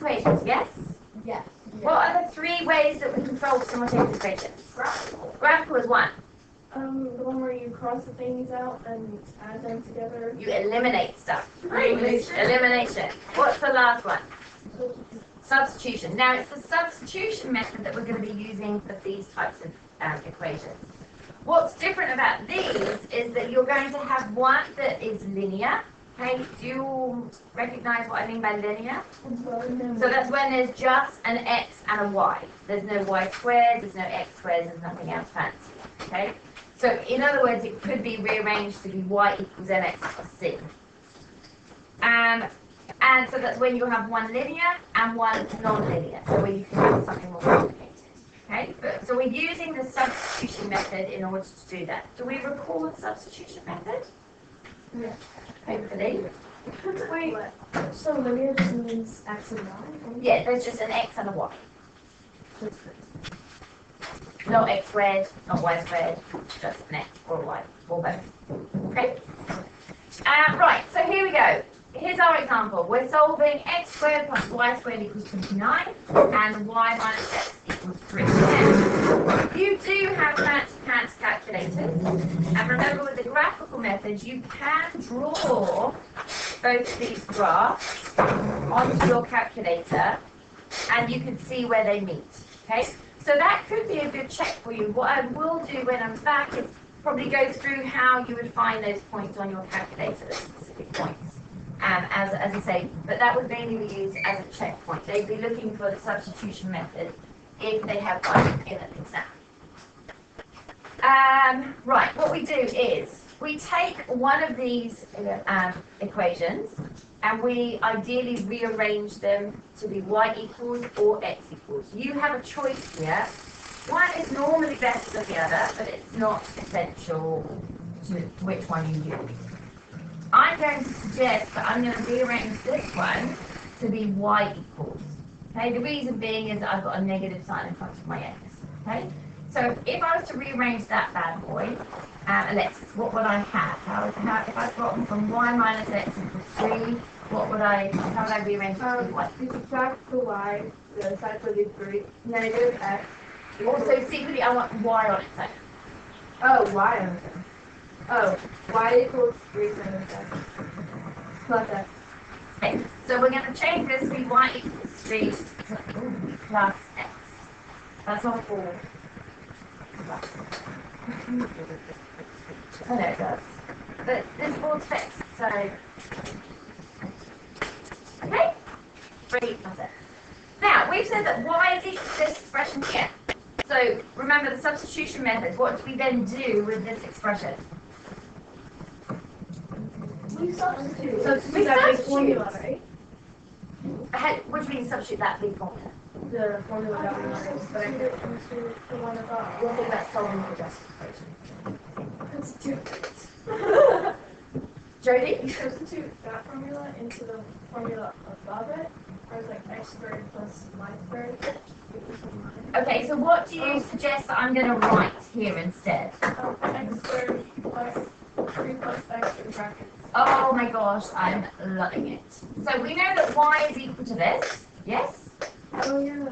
equations, yes? Yes. What are the 3 ways that we control simultaneous equations? Graphical. Graphical is 1. The one where you cross the things out and add them together. You eliminate stuff. Elimination. What's the last one? Substitution. Now, it's the substitution method that we're going to be using for these types of equations. What's different about these is that you're going to have one that is linear. Okay, do you all recognize what I mean by linear? So that's when there's just an x and a y. There's no y squared, there's no x squared, there's nothing else fancy. Okay? So in other words, it could be rearranged to be y equals mx plus c. And so that's when you have one linear and one non-linear. So where you can have something more complicated. Okay? So we're using the substitution method in order to do that. Do we recall the substitution method? Yeah. Hopefully. Wait, so linear just means x and y? Yeah, there's just an x and a y. Not x squared, not y squared, just an x or a y, or both. Okay? Right, so here we go. Here's our example. We're solving x squared plus y squared equals 29 and y minus x equals 3. You do have fancy calculators. And remember, with the graphical method, you can draw both these graphs onto your calculator and you can see where they meet. Okay? So that could be a good check for you. What I will do when I'm back is probably go through how you would find those points on your calculator, those specific points. As I say, but that would mainly be used as a checkpoint. They'd be looking for the substitution method if they have one in an exam. Right, what we do is we take one of these equations and we ideally rearrange them to be y equals or x equals. You have a choice here. One is normally better than the other, but it's not essential to which one you use. I'm going to suggest that I'm going to rearrange this one to be y equals. Okay, the reason being is that I've got a negative sign in front of my x. Okay, so if I was to rearrange that bad boy, what would I have? If I've gotten from y minus x equals 3, how would I rearrange it to be y? You subtract the y, the other side for the 3, negative x. Also, secretly, I want y on its own. Oh, y on its own. Oh, y equals 3 times x. Plus x. Okay, so we're going to change this to be y equals 3 plus x. That's not 4. I know it does. But this board's fixed, so... Okay? 3 plus x. Now, we've said that y is equal to this expression here. So, remember the substitution method. What do we then do with this expression? We substitute. We that big substitute. formula, right? What do you mean substitute that big formula? The formula that we learned. But I put it into the one above. We'll think that's solving the justification. That's different. Jody? You substitute that formula into the formula above it. Or it's like x squared plus y squared. Okay, so what do you suggest that I'm going to write here instead? X squared plus 3 plus x in brackets. Oh my gosh, I'm loving it. So we know that y is equal to this, yes? Oh yeah.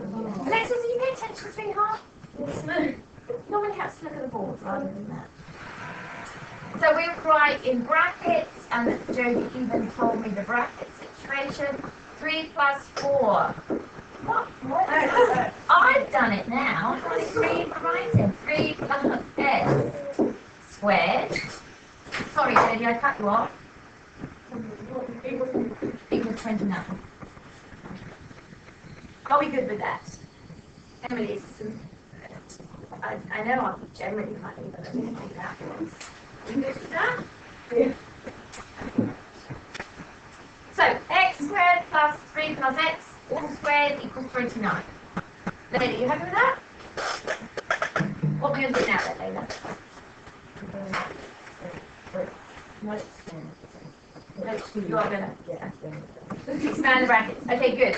Alexis, are you paying attention, sweetheart? Yes. Normally has to look at the board rather than that. So we write in brackets, and Jody even told me the bracket situation. 3 plus 4. What? I've done it now. Let's read writing. 3 plus x squared. Sorry, Jody, I cut you off. Equals 29. Are we good with that? Emily's. I know I'm generally funny, but I didn't think that was. We good with that? Yeah. So, x squared plus 3 plus x all squared equals 29. Layla, you happy with that? What are we going to do now then, Layla? You are going to expand the brackets. Okay, good.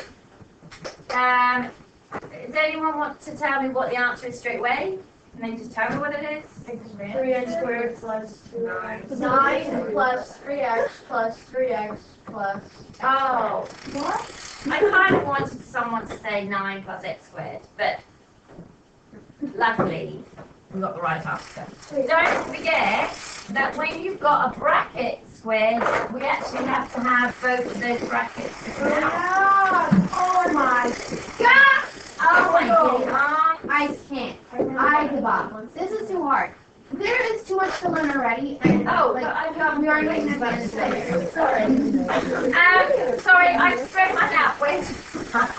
Does anyone want to tell me what the answer is straight away? And then just tell me what it is? 3x squared plus 2x. 9 plus 3x plus 3x plus. Oh, What? I kind of wanted someone to say 9 plus x squared, but luckily we got the right answer. Don't forget that when you've got a bracket squared, we actually have to have both of those brackets squared. Oh my god! Oh my god! I can't. I give up. This is too hard. There is too much to learn already. And Oh, like, but I got we aren't getting that much. sorry, I spread mine out way too much.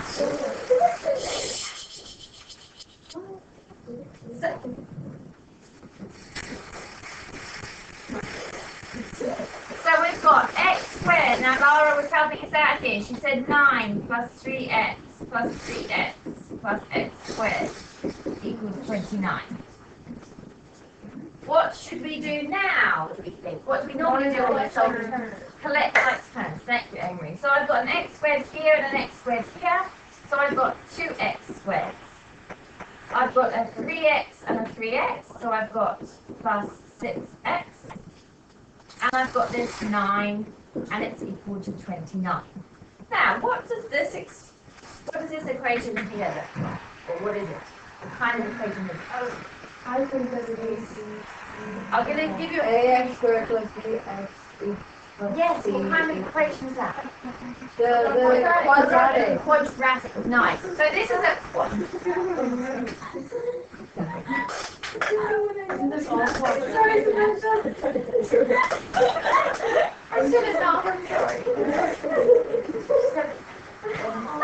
So we've got x squared. Now Laura was helping us out here. She said 9 plus 3x plus 3x plus x squared equals 29. What should we do now, do we think? What do we normally do when we're solving? Collect like terms. Thank you, Emery. So I've got an x squared here and an x squared here. So I've got 2x squared. I've got a 3x and a 3x. So I've got plus 6x. And I've got this 9 and it's equal to 29. Now, what does this equation here look like? Or what is it? What kind of equation is it? I think that it is I'm going to give you ax squared plus bx equals yes, c. what kind of equation is that? The quadratic. Quadratic, nice. So this is a I should have known. I'm sorry.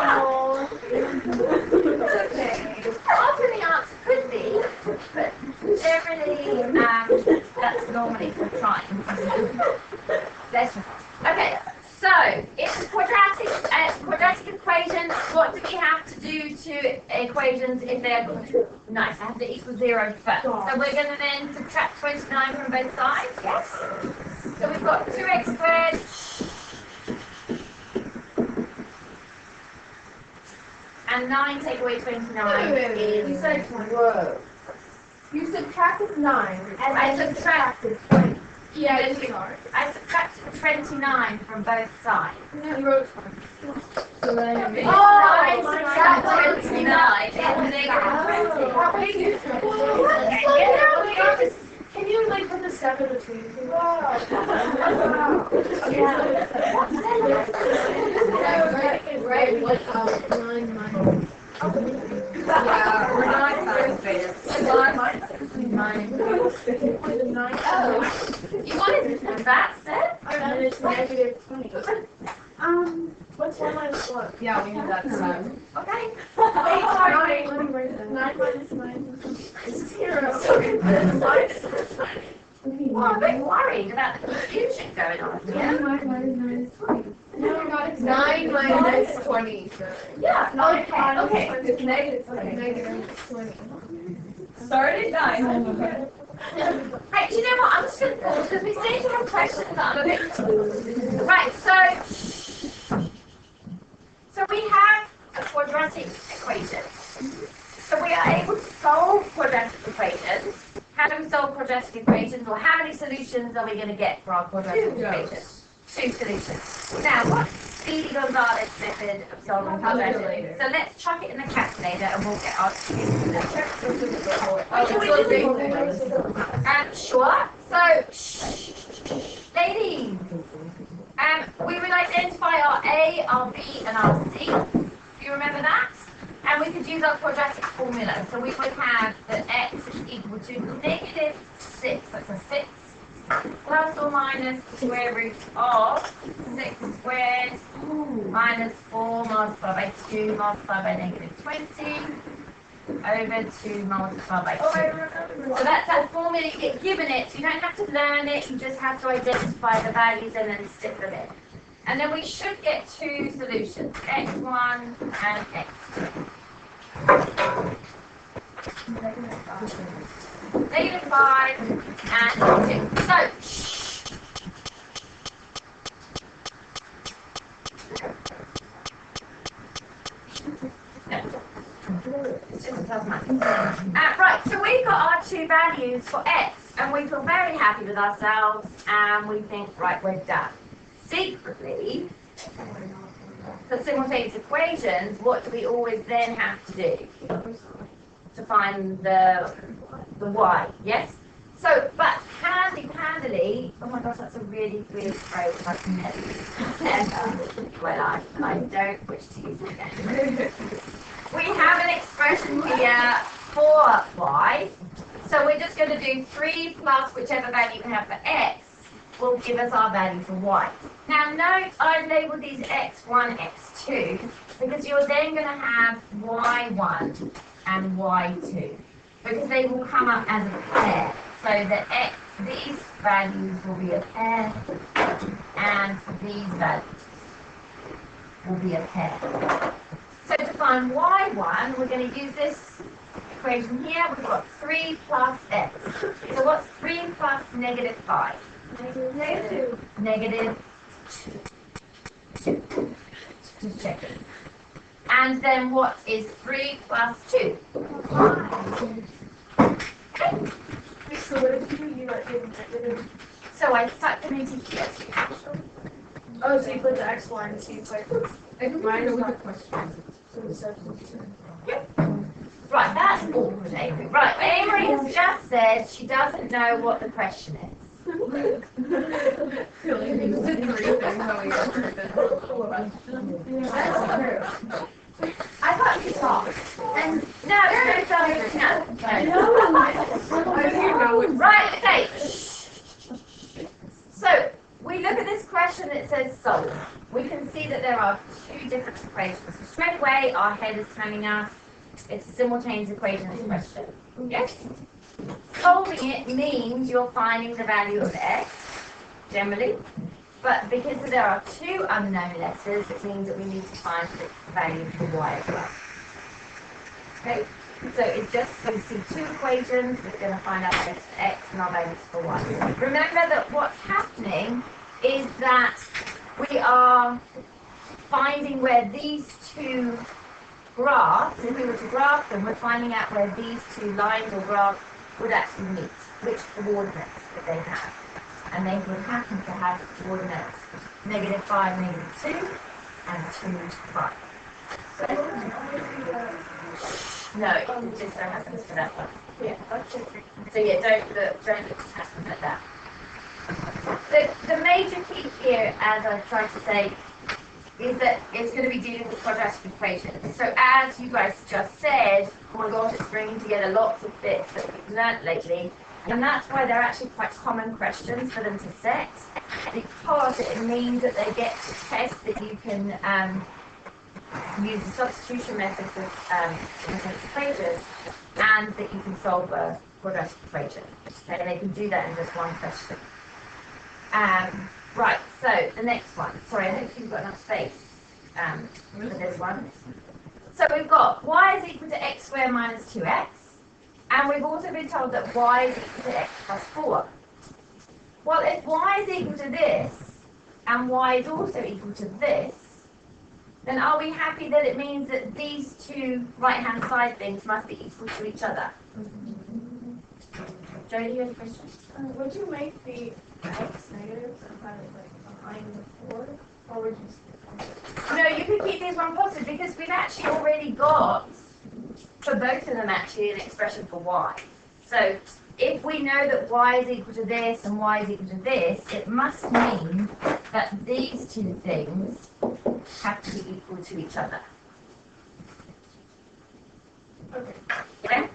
Oh. It's okay. Often the answer could be, but generally, that's normally for trying. Okay, so it's a quadratic equation. What do we have to do to equations if they are nice? I have to equal 0 first. So we're going to then subtract 29 from both sides. Yes. So we've got 2x squared. And 9 take away 29 You is... said whoa. You subtracted 9 and I then subtracted 20. Yeah, Then it's hard. I subtracted 29 from both sides. No, you wrote 20. So then I subtracted 29 and negative 20. Can you like put the step in between? Right, like 9 minus. Yeah, we're not excited. 9. Oh, you wanted that set? And it's negative 20. What's 1 minus 1? Yeah, we have that set. Okay. 9 minus 9 is 0. Well, I'm a bit worried about the confusion going on here. 9 minus 20. No, not 9 minus 20. Yeah, okay. It's negative 20. Negative 20. Start at 9. Hey, do you know what? I'm just going to pause because we seem to have questions that I'm a bit... Right, so we have a quadratic equation. So we are able to solve quadratic equations. How do we solve quadratic equations, or how many solutions are we going to get for our quadratic equations? 2 solutions. Now, what's Speedy Gonzalez method of solving quadratic? So let's chuck it in the calculator and we'll get our 2 solutions. Sure. So, ladies, we would identify our A, our B, and our C. Do you remember that? And we could use our quadratic formula. So we would have that x is equal to negative 6, that's a 6, plus or minus the square root of 6 squared minus 4 multiplied by 2 multiplied by negative 20 over 2 multiplied by 2. So that's that formula you get given it. So you don't have to learn it, you just have to identify the values and then stick them in. And then we should get 2 solutions, x1 and x2. Negative 5 and 2. So, it's just a plus minus. Right, so we've got our 2 two values for x, and we feel very happy with ourselves, and we think, right, we're done. Secretly, for simultaneous equations, what do we always then have to do to find the y? Yes. So, but handily, oh my gosh, that's a really weird phrase. Well, I don't wish to use it again. We have an expression here for y. So we're just going to do 3 plus whichever value we have for x will give us our value for y. Now note I've labelled these x1, x2 because you're then going to have y1 and y2 because they will come up as a pair. So that these values will be a pair and these values will be a pair. So to find y1, we're going to use this equation here. We've got 3 plus x. So what's 3 plus negative 5? Negative 2. Just check it. And then what is 3 plus 2? 5. Okay. So what did you do? You didn't negative. So I stuck them into here. Oh, so you put the x1, so you put minus one. So the substitute. Yep. Right, that's awkward, Avery. Right, Avery has just said she doesn't know what the question is. I thought you talked. And no. Right, okay. So we look at this question that says solve. We can see that there are 2 different equations. So straight away our head is telling us it's a simultaneous equation question. Yes? Solving it means you're finding the value of x, generally. But because there are 2 unknown letters, it means that we need to find the value for y as well. Okay? So it's just, we see 2 equations, we're going to find out values for x and our values for y. Remember that what's happening is that we are finding where these 2 graphs, if we were to graph them, we're finding out where these 2 lines or graphs would actually meet, which coordinates that they have. And they would happen to have coordinates negative 5, negative 2, and 2, 5. So, no, it just so happens for that one. Yeah, okay. So yeah, don't look at that. The major key here, as I tried to say, is that it's going to be dealing with quadratic equations. So as you guys just said, oh my gosh, it's bringing together lots of bits that we've learnt lately. And that's why they're actually quite common questions for them to set, because it means that they get to test that you can use the substitution method for equations, and that you can solve a quadratic equation. Okay, and they can do that in just one question. Right, so the next one. Sorry, I don't think you've got enough space for this one. So we've got y is equal to x squared minus 2x. And we've also been told that y is equal to x plus 4. Well, if y is equal to this, and y is also equal to this, then are we happy that it means that these 2 right-hand side things must be equal to each other? Jodie, you have a question? Would you make the x negative and kind of like behind the 4? Or would you... No, you could keep these one positive because we've actually already got, for both of them actually, an expression for y. So if we know that y is equal to this and y is equal to this, it must mean that these 2 things have to be equal to each other. Okay. Yeah?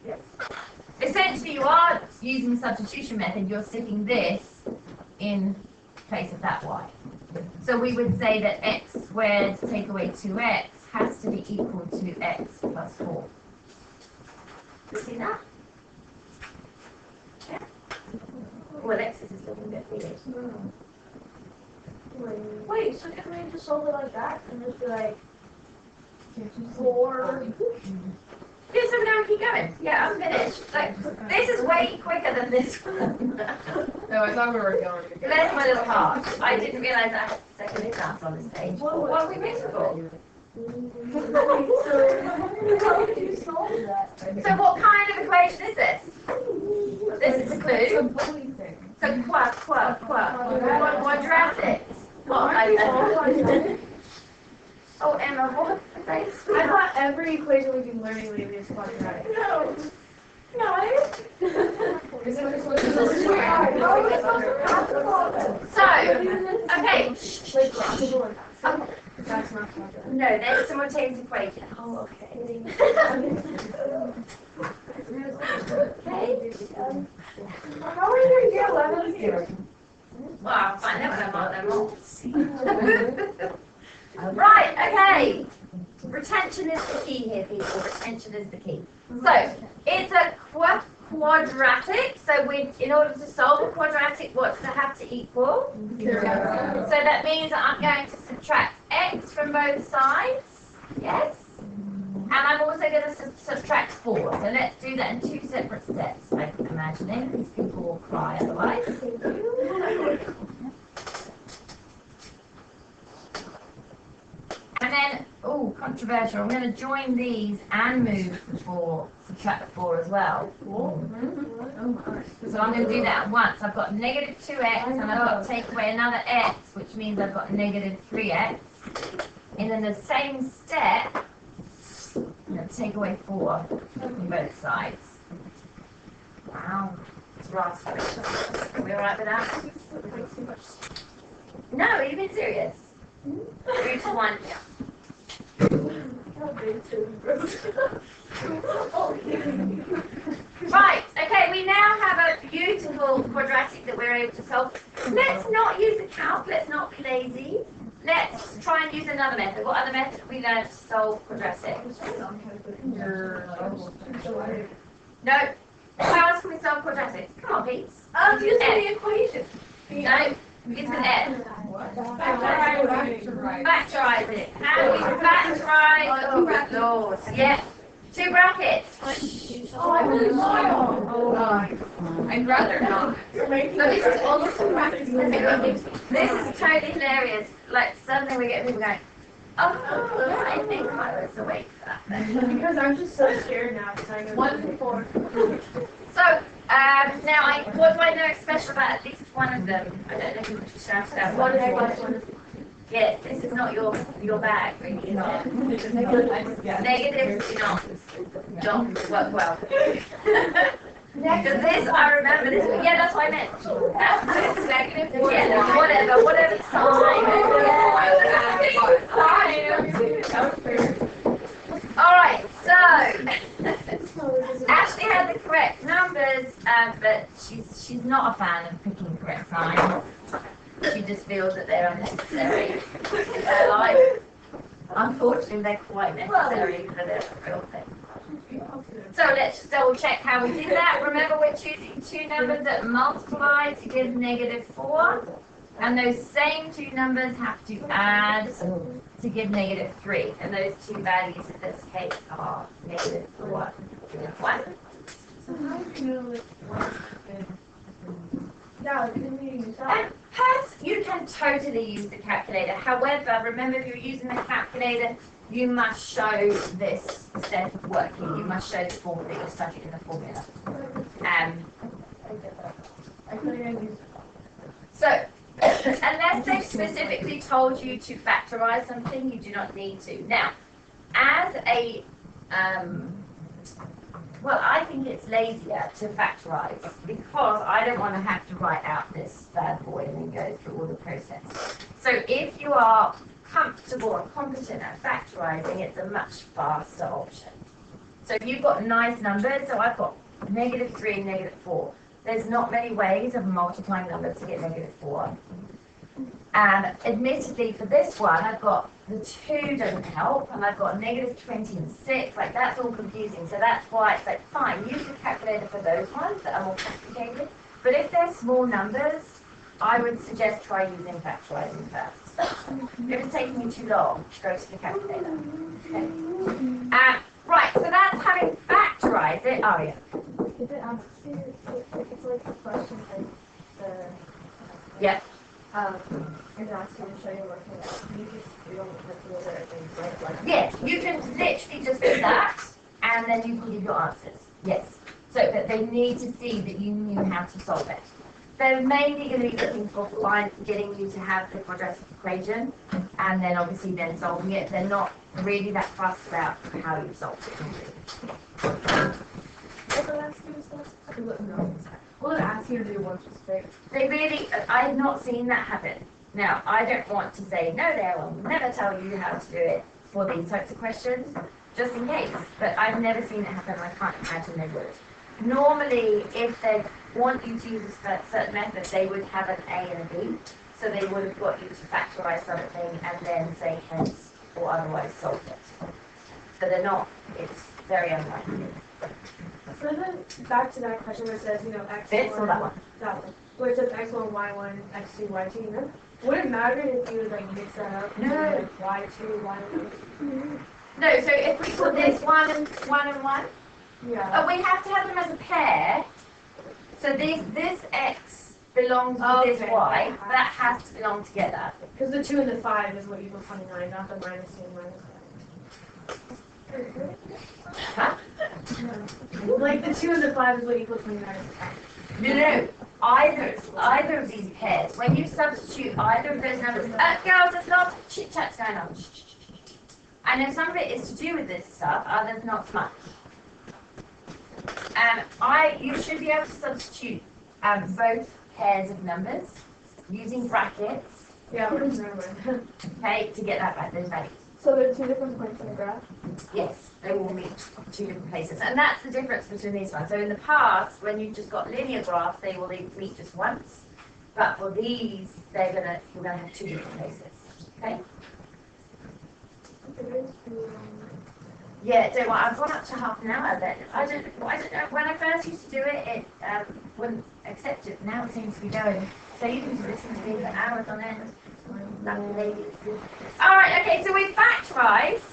Yes. Essentially, you are using the substitution method. You're sticking this in place of that y. So we would say that x squared take away 2x has to be equal to x plus 4. You see that? Yeah. Well, x is looking a bit weird. Wait, so can we just solve it like that and just be like 4? Yeah, so now keep going. Yeah, I'm finished. Like, this is way quicker than this one. No, I thought we were going to Bless my little heart. I didn't realise I had a second example on this page. What are we waiting for? How did you solve that? So what kind of equation is this? This is a clue. bully thing. So quadratic. What? Oh, Emma, what? I thought every equation we've been learning lately is quadratic. No. Is it just what is So, okay. That's not quadratic. No, there's simultaneous equation. Oh, okay. Okay. How are you in year 11 here? Well, I'll find out when I mark them all. Right, okay. Retention is the key here, people. Retention is the key. So, it's a quadratic. So, in order to solve a quadratic, what does it have to equal? 0. So that means that I'm going to subtract x from both sides. Yes? And I'm also going to subtract 4. So let's do that in 2 separate steps. I'm imagining these people will cry otherwise. And then, oh, controversial. I'm going to join these and move the 4, subtract the 4 as well. So I'm going to do that at once. I've got negative 2x and I've got to take away another x, which means I've got negative 3x. And in the same step, I'm going to take away 4 from both sides. Wow. It's raspberry. Are we alright with that? No, are you being serious? 3 to 1. Right, okay, we now have a beautiful quadratic that we're able to solve. Let's not use the calc, let's not be lazy. Let's try and use another method. What other method have we learned to solve quadratics? No. How else can we solve quadratics? Come on, Pete. Using the equation. No, it's with F. Factorize it. How do we factorize? Oh, Lord. Yeah. 2 brackets. I'd rather not. This is totally hilarious. Like, suddenly we get people going, oh, I think I was awake for that then. Because I'm just so scared now. 1 to 4. So, now, what do I know special about at least one of them? I don't know if you could shout it out. 1 is 1. Yeah, this is not your bag, really, is it? Negatives do not work well. Because this, I remember this. Yeah, that's what I meant. Negative. Yeah, whatever All right, so Ashley had the correct numbers, but she's not a fan of picking correct signs. She just feels that they're unnecessary in her life. Unfortunately, they're quite necessary for the real thing. So let's just double check how we did that. Remember, we're choosing 2 numbers that multiply to give negative 4. And those same 2 numbers have to add to give negative 3. And those 2 values in this case are negative 4 and 1. So how do you know which one is Yeah, can you use that? And perhaps you can totally use the calculator. However, remember, if you're using the calculator, you must show this instead of working. You must show the formula. You're studying in the formula. I couldn't use So, unless they've specifically told you to factorize something, you do not need to. Now, as a well, I think it's lazier to factorize because I don't want to have to write out this bad boy and then go through all the process. So if you are comfortable and competent at factorizing, it's a much faster option. So if you've got nice numbers, so I've got negative 3 and negative 4. There's not many ways of multiplying numbers to get negative 4. And admittedly, for this one, I've got the 2 doesn't help, and I've got negative 20 and 6. Like, that's all confusing. So that's why it's like, fine, use the calculator for those ones that are more complicated. But if they're small numbers, I would suggest try using factorizing first. If it's taking you too long, go to the calculator. Okay. Right, so that's having factorized it. Oh, yeah. If it asks you, if it's like the question, like the... Yeah. And ask you to show you working out. You don't have to look at things like Yes, you can literally just do that, and then you can give your answers. Yes. So that they need to see that you knew how to solve it. They're mainly going to be looking for getting you to have the quadratic equation, and then obviously then solving it. They're not really that fussed about how you solved it. Well, it asks you to do one specific. They really, I have not seen that happen. Now, I don't want to say, no, they will never tell you how to do it for these types of questions, just in case. But I've never seen it happen, and I can't imagine they would. Normally, if they want you to use a certain method, they would have an A and a B. So they would have got you to factorize something and then say hence or otherwise solve it. So they're not, it's very unlikely. So then back to that question where it says, x1. This or that one? That one. Where it says x1, y1, x2, y2. Would it matter if you mix that up? No. Y2, y1. No, so if we put this one and one, Yeah. we have to have them as a pair. So this x belongs to this y. That has to belong together. Because the 2 and the 5 is what equals 29, not the minus 2 and minus 5. Huh? Like the 2 and the 5 is what equals 29. No. Either of these pairs. When you substitute either of those numbers, girls, there's lots of chit chats going on. And if some of it is to do with this stuff, others not so much. You should be able to substitute both pairs of numbers using brackets. Yeah, what is remember? Okay, to get those values. So there are 2 different points in the graph? Yes, they will meet 2 different places. And that's the difference between these ones. So in the past, when you've just got linear graphs, they will meet just once. But for these, we're gonna have 2 different places. Okay? Yeah, don't worry, I've gone up to half an hour then. I don't know. When I first used to do it, it wouldn't accept it. Now it seems to be going. So you can listen to me for hours on end. Alright, okay, so we factorised.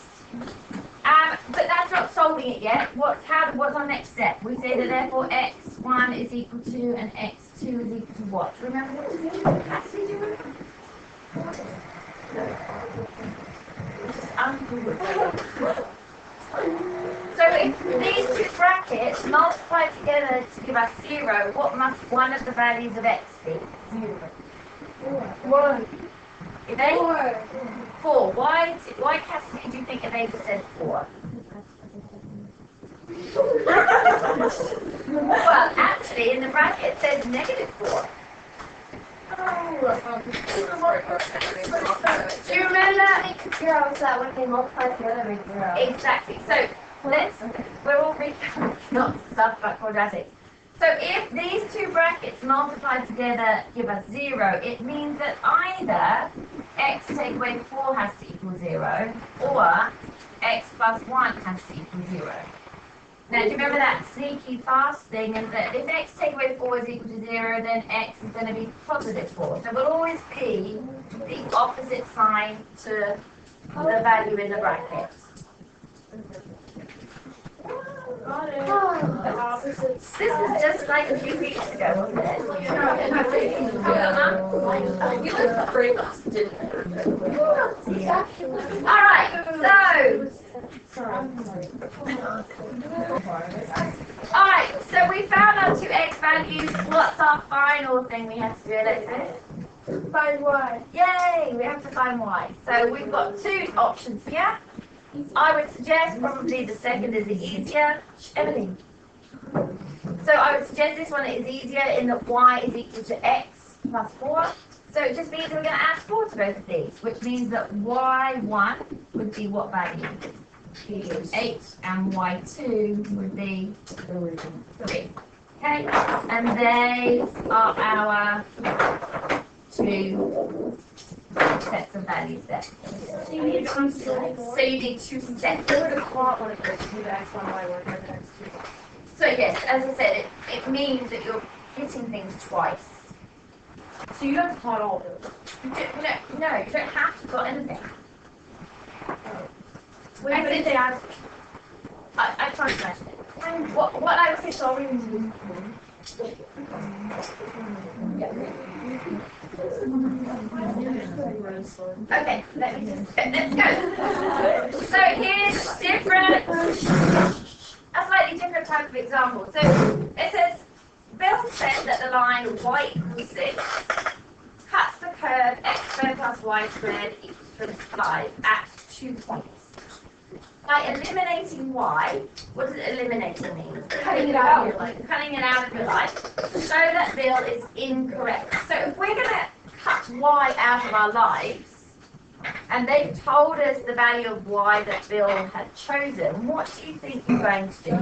But that's not solving it yet. What's our next step? We say that therefore x1 is equal to and x2 is equal to what? Remember what to do? Actually do it. So if these 2 brackets multiply together to give us 0, what must one of the values of x be? 1. If A? 4. Why Cassidy, do you think if A said 4? Well, actually, in the bracket it says -4. Do you remember? Zeros that when they multiply together make 0. Exactly. So we're all not stuff but quadratics. So if these 2 brackets multiplied together give us 0, it means that either x take away 4 has to equal 0, or x plus 1 has to equal 0. Now, do you remember that sneaky fast thing is that if x take away 4 is equal to 0, then x is going to be positive 4. So it will always be the opposite sign to the value in the bracket. Got it. The opposites. This was just like a few weeks ago, wasn't it? Alright, so we found our 2x values. What's our final thing we have to do, Alexis? Find y. Yay, we have to find y. So we've got 2 options here. I would suggest probably the second is the easier. Emily. So I would suggest this one is easier in that y is equal to x plus 4. So it just means we're going to add 4 to both of these, which means that y1 would be what value? 8, and y2 would be 3. Okay, and they are our 2 sets of values there. So you need 2 sets. So you need 2 sets. I would have thought one of those to be the x1, y1, and the x2. So yes, as I said, it means that you're hitting things twice. So you don't plot all of those. No, you don't have to plot anything. Wait, but if they ask, I can't imagine it. What I would say, sorry. Okay, let's go. So here's a slightly different type of example. So it says, Bill said that the line y equals 6 cuts the curve x squared plus y squared equals 25 at 2 points. By eliminating y, what does eliminating mean? Cutting it out of your life. Cutting it out of your life. Show that Bill is incorrect. So if we're going to cut y out of our lives, and they've told us the value of y that Bill had chosen, what do you think you're going to do?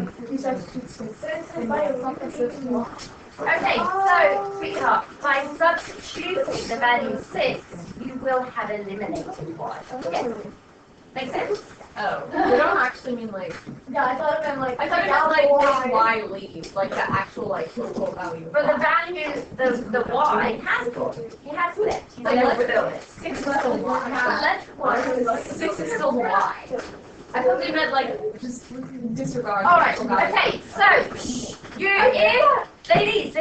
Okay, so, sweetheart, by substituting the value 6, you will have eliminated y. Yes? Make sense? Oh, we don't actually mean like. Yeah, I thought it meant like. I thought it meant like y leaves, like the actual like total value. But the value, the y has gone. He has flipped. He's like, let's build it. 6 is still y. 6 is still y. I thought they meant like just disregard. All right. Okay. So ladies.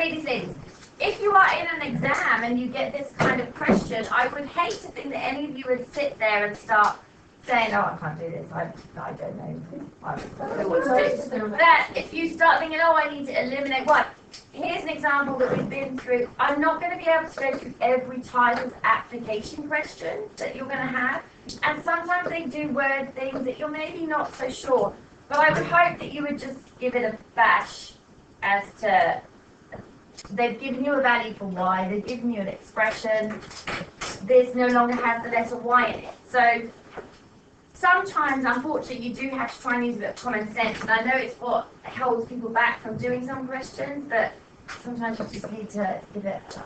If you are in an exam and you get this kind of question, I would hate to think that any of you would sit there and start saying, "Oh, I can't do this. I don't know. I don't know what to do." That if you start thinking, "Oh, I need to eliminate what." Here's an example that we've been through. I'm not going to be able to go through every type of application question that you're going to have. And sometimes they do word things that you're maybe not so sure. But I would hope that you would just give it a bash as to, they've given you a value for y, they've given you an expression, this no longer has the letter y in it. So sometimes, unfortunately, you do have to try and use a bit of common sense. And I know it's what holds people back from doing some questions, but sometimes you just need to give it a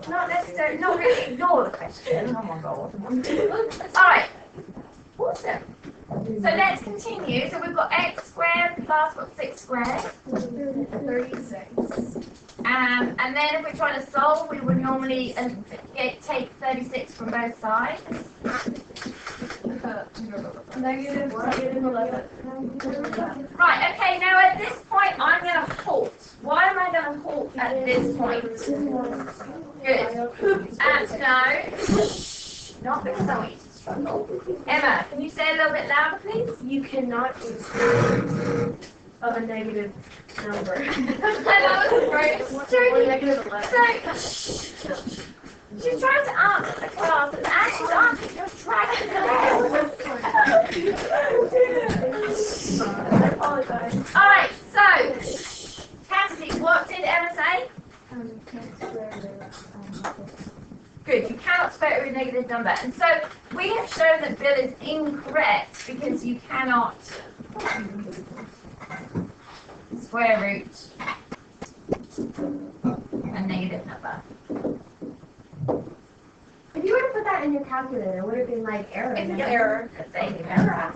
not necessarily, not really ignore the question. Oh my god. Alright. Awesome. So let's continue. So we've got x squared plus what, 6 squared? 36. And then if we're trying to solve, we would normally take 36 from both sides. Negative 11. Right, okay, now at this point I'm going to halt. Why am I going to halt at this point? Good. No. Not because I want you to struggle. Emma, can you say a little bit louder, please? You cannot do square root of a negative number. That was great. Or negative 11. So, she's trying to answer the class, and as she's answering, you're dragging I apologize. Alright, so, Cassidy, what did Emma say? Good, you cannot square root a negative number. And so, we have shown that Bill is incorrect because you cannot square root a negative number. If you were to put that in your calculator, it would have been like error. It's an error. Thank you, error.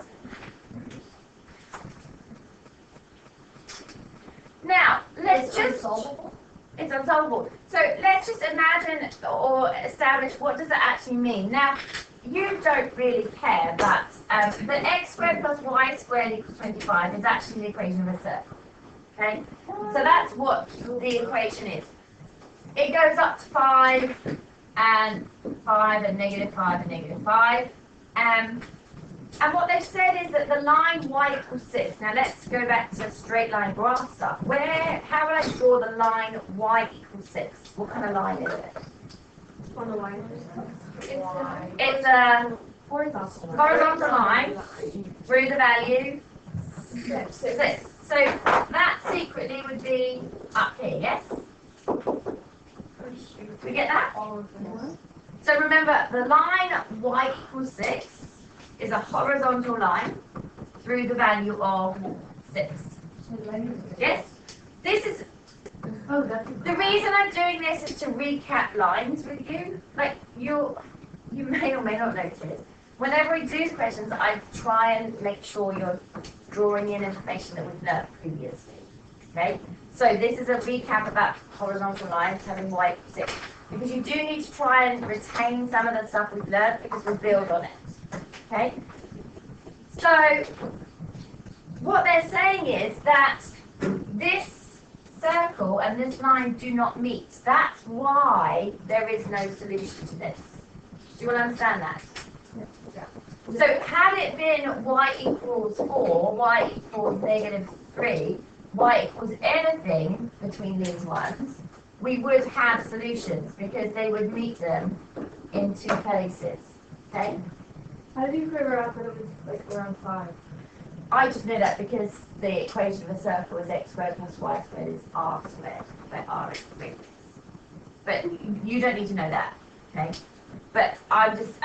Now, let's just... It's unsolvable. So let's just imagine or establish what does it actually mean. Now, you don't really care, but the x squared plus y squared equals 25 is actually the equation of a circle. Okay? So that's what the equation is. It goes up to 5 and 5 and negative 5 and negative 5. And what they've said is that the line y equals 6. Now let's go back to straight line graph stuff. How would I draw the line y equals 6? What kind of line is it? On the line. It's a horizontal line through the value 6. So that secretly would be up here, yes? We get that? So remember, the line y equals 6 is a horizontal line through the value of 6. Yes? This is the reason I'm doing this is to recap lines with you. Like you may or may not notice. Whenever we do questions, I try and make sure you're drawing in information that we've learned previously. Okay? So this is a recap about horizontal lines having y equals 6. Because you do need to try and retain some of the stuff we've learned because we'll build on it. Okay? So, what they're saying is that this circle and this line do not meet. That's why there is no solution to this. Do you all understand that? Yeah. So had it been y equals 4, y equals -3, y equals anything between these ones, we would have solutions because they would meet them in two places. Okay? How did you figure out that it was like around 5? I just know that because the equation of a circle is x squared plus y squared is r squared, where r is the radius. But you don't need to know that, okay? But I'm just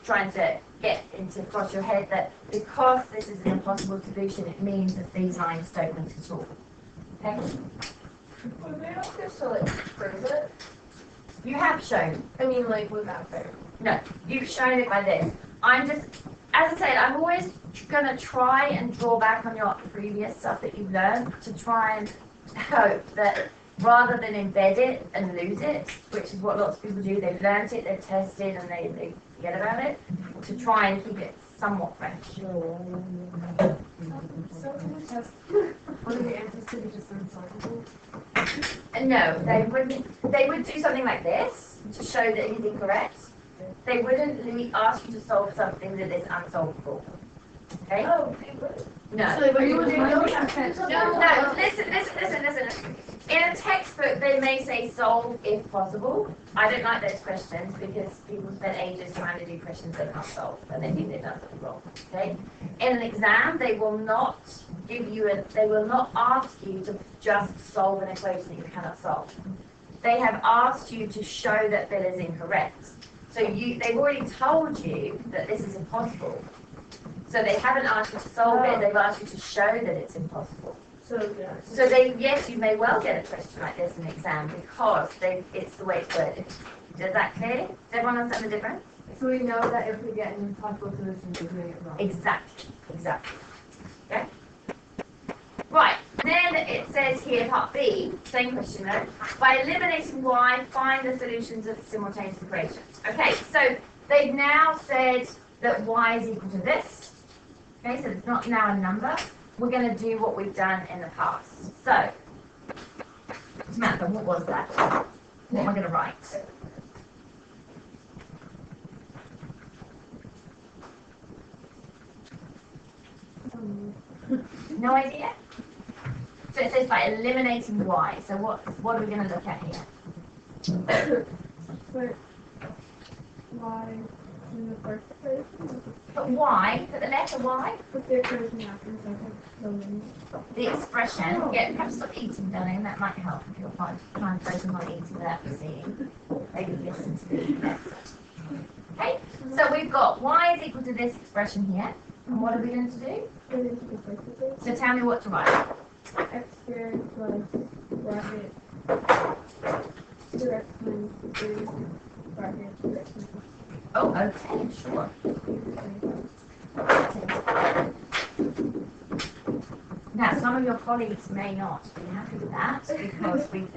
trying to get into across your head that because this is an impossible solution, it means that these lines don't meet at all. Okay? Well, they don't just to like prove it. You have shown. I mean, like without fair. No, you've shown it by this. I'm just, as I said, I'm always going to try and draw back on your previous stuff that you've learned to try and hope that rather than embed it and lose it, which is what lots of people do, they've learned it, they've tested, and they forget about it, to try and keep it somewhat fresh. What are the answers to be just unsolvable? And no, they would do something like this to show that he's incorrect. They wouldn't ask you to solve something that is unsolvable. Okay? Oh, they would. No. So you would do No, listen. In a textbook, they may say solve if possible. I don't like those questions because people spend ages trying to do questions they can't solve and they think they've done something wrong. Okay? In an exam, they will not they will not ask you to just solve an equation that you cannot solve. They have asked you to show that Bill is incorrect. So they've already told you that this is impossible. So they haven't asked you to solve it, they've asked you to show that it's impossible. So yeah. So yes, you may well get a question like this in an exam because it's the way it's worded. Is that clear? Does everyone understand the difference? So we know that if we get an impossible solution, we're doing it wrong. Exactly. Okay? Right, then it says here, part B, same question though. By eliminating y, find the solutions of simultaneous equations. Okay, so they've now said that y is equal to this. Okay, so it's not now a number. We're going to do what we've done in the past. So, Samantha, what was that? What am I going to write? No idea? So it says by eliminating y. So what are we going to look at here? But why in the first place? Put y, put the letter y. Put the equation after the second. The expression. Yeah, perhaps stop eating, darling. That might help if you're trying to focus on eating without seeing. Maybe listen to the lesson. Okay, so we've got y is equal to this expression here. And what are we going to do? So tell me what to write. X squared plus bracket direct minus 3 bracket direct minus Oh, okay, sure. Now, some of your colleagues may not be happy with that because we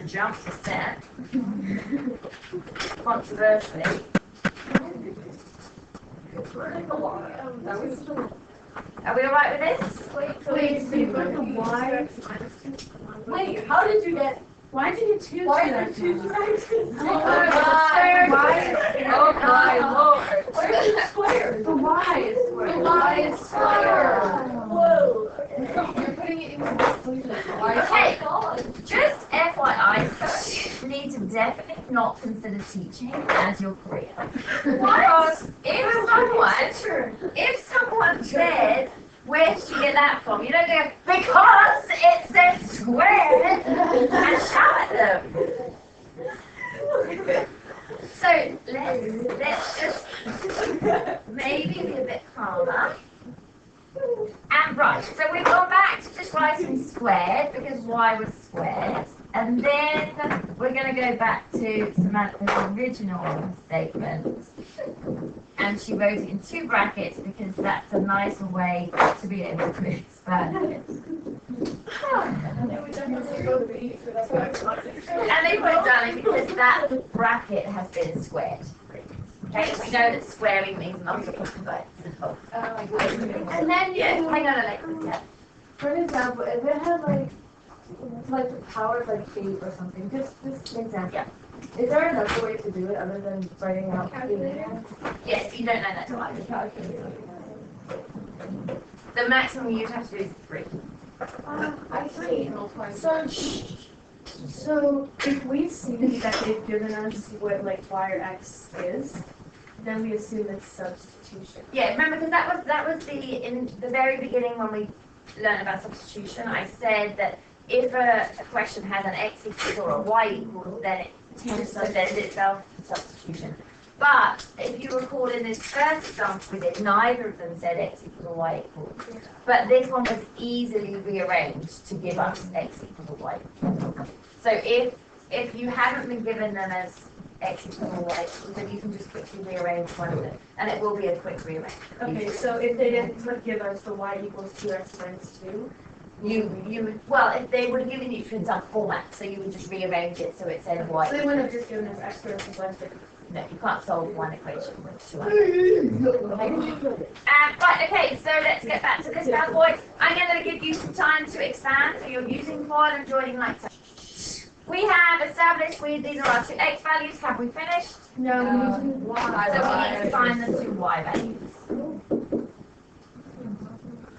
jumped a step controversially. Are we all right with this? Please, you put the y. Wait, how did you get? Why did you get 2? Why did you choose Oh my lord! Where's the square? The y is square. The y is square. Whoa! You're putting it in the solution. Okay, just FYI, you need to definitely not consider teaching as your career. Because if someone said, where did you get that from? You don't go, because it says squared, and shout at them. So let's just maybe be a bit calmer. And right, so we've gone back to just writing squared because y was squared. And then we're going to go back to Samantha's original statement. And she wrote it in 2 brackets because that's a nicer way to be able to expand it. And they put it down because that bracket has been squared. Okay, we know that squaring means multiplying by itself. And then Yeah, hang on a minute. Yeah. For example, if it had like like the power of like 8 or something. Just an example. Yeah. Is there another way to do it other than writing out calculator? Yes, you don't know that till I do. The maximum you'd have to do is 3. I see. So if we see that they've given us what like y or x is, then we assume it's substitution. Yeah, remember because that was in the very beginning when we learned about substitution. I said that if a question has an x equals or a y equals, then it tends to lend itself to substitution. But if you recall in this first example we did, neither of them said x equals or y equals. But this one was easily rearranged to give us x equals or y equals. So if you haven't been given them as x equals or y equals, then you can just quickly rearrange one of them. And it will be a quick rearrangement. Okay, so if they didn't give us the y equals 2x minus 2, you would, well, if they would have given you in some format, so you would just rearrange it so it said y. so they wouldn't have just given us x squared plus y squared. No, you can't solve one equation with 2 right, okay, so let's get back to this bad boy. I'm going to give you some time to expand, so you're using quad and joining like so. We have established these are our 2 x values. Have we finished? No, we need to So we need to find the 2 y values.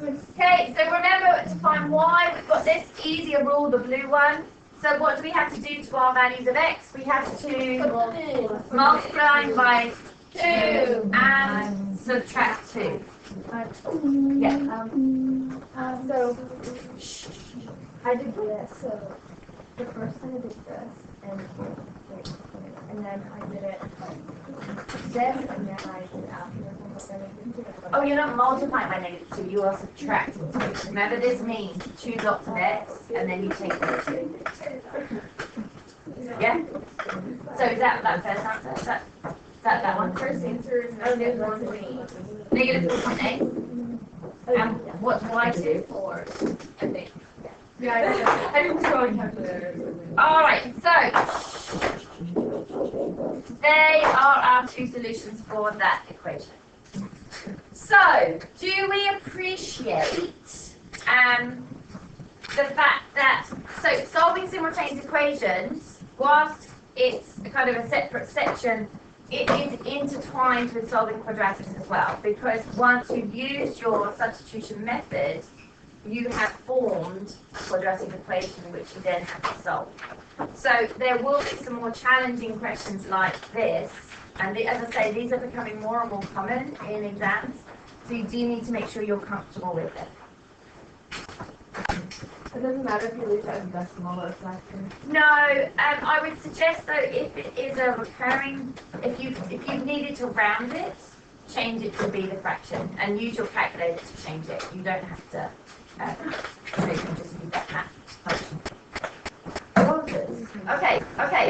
Okay, so remember to find y, we've got this easier rule, the blue one. So what do we have to do to our values of x? We have to multiply by 2 and subtract 2. Yeah. So I did this. So the first time I did this, and then I did it like this, and then I did it after this, and then I did it. Oh, you're not multiplying by -2, you are subtracting 2. Remember this means 2 dots of x, and then you take the 2. Yeah? So is that first answer? Is that one? First answer is -1.8. And what's y2? 4, I think. Yeah, I didn't throw a calculator. Alright, so they are our 2 solutions for that equation. So, do we appreciate the fact that, so solving simultaneous equations, whilst it's a kind of a separate section, it is intertwined with solving quadratics as well, because once you've used your substitution method, you have formed a quadratic equation which you then have to solve. So there will be some more challenging questions like this, and as I say, these are becoming more and more common in exams, so you do need to make sure you're comfortable with it. It doesn't matter if you leave it as decimal or fraction. No, I would suggest though if it is a recurring, if you needed to round it, change it to be the fraction and use your calculator to change it. You don't have to. So you can just use that math function. Okay, okay.